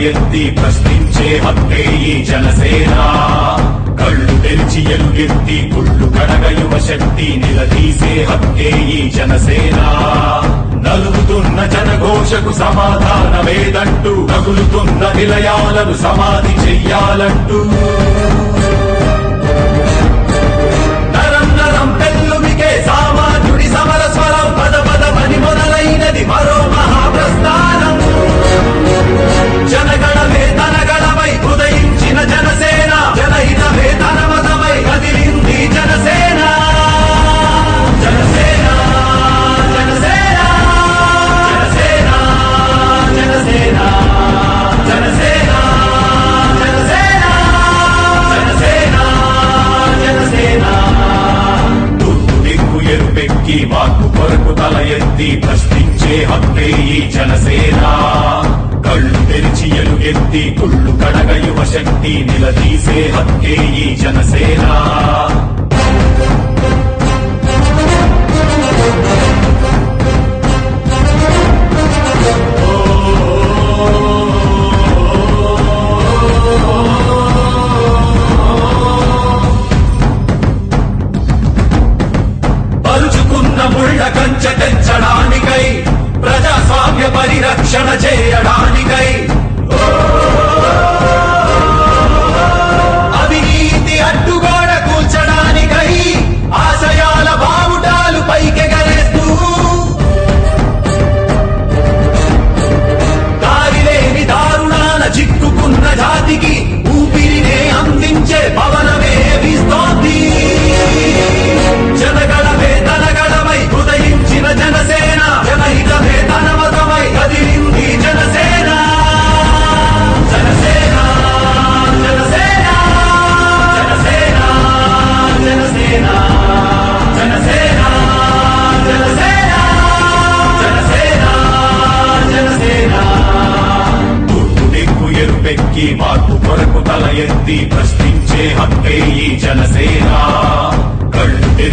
ఎత్తి ప్రశ్నించే హక్కే ఈ జనసేన. కళ్ళు తెరిచి ఎలుగెత్తి కుళ్ళు కడగ యువ శక్తి నిలదీసే హక్కే ఈ జనసేన. నలుగుతున్న జనఘోషకు సమాధానమేదంటూ తగులుతున్న నిలయాలను సమాధి చెయ్యాలంటూ నరం నరం పెళ్ళుమికే సామాన్యుడి సమర స్వరం పద పదమని మొదలైనది మరో మహాప్రస్థానం. జనగణమే తనగణమై ఉదయించిన జనసేన, జనహితమే తన మతమై కదిలింది జనసేన. జనసేన జనసేన జనసేన జనసేన జనసేన జనసేన జనసేన జనసేన. తూర్పు దిక్కు ఎరుపెక్కి మార్పు కొరకు తల ఎత్తి ప్రశ్నించే హక్కే ఈ జనసేన. కళ్ళు తెరిచి ఎలుగెత్తి కుళ్ళు కడగ యువ శక్తి నిలదీసే హక్కే ఈ జనసేన. పరుచుకున్న ముళ్ళ కంచె తెంచడానికై, ప్రజాస్వామ్య పరిరక్షణ చేయడానికై, అవినీతి అడ్డుగోడ కూల్చడానికై, ఆశయాల బావుటాలు పైకెగరేస్తూ దారిలేని దారుణాల చిక్కుకున్న జాతికి ఊపిరినే అందించే పవనమే వీస్తోంది. జనగణమే తనగణమై ఉదయించిన జనసేన, జనహితమే తన మతమై కదిలింది జనసేన. జనసేన జనసేన జనసేన జనసేన జనసేన జనసేన జనసేన జనసేన. తూర్పు దిక్కు ఎరుపెక్కి మార్పు కొరకు తల ఎత్తి ప్రశ్నించే హక్కే ఈ జనసేన. కళ్ళు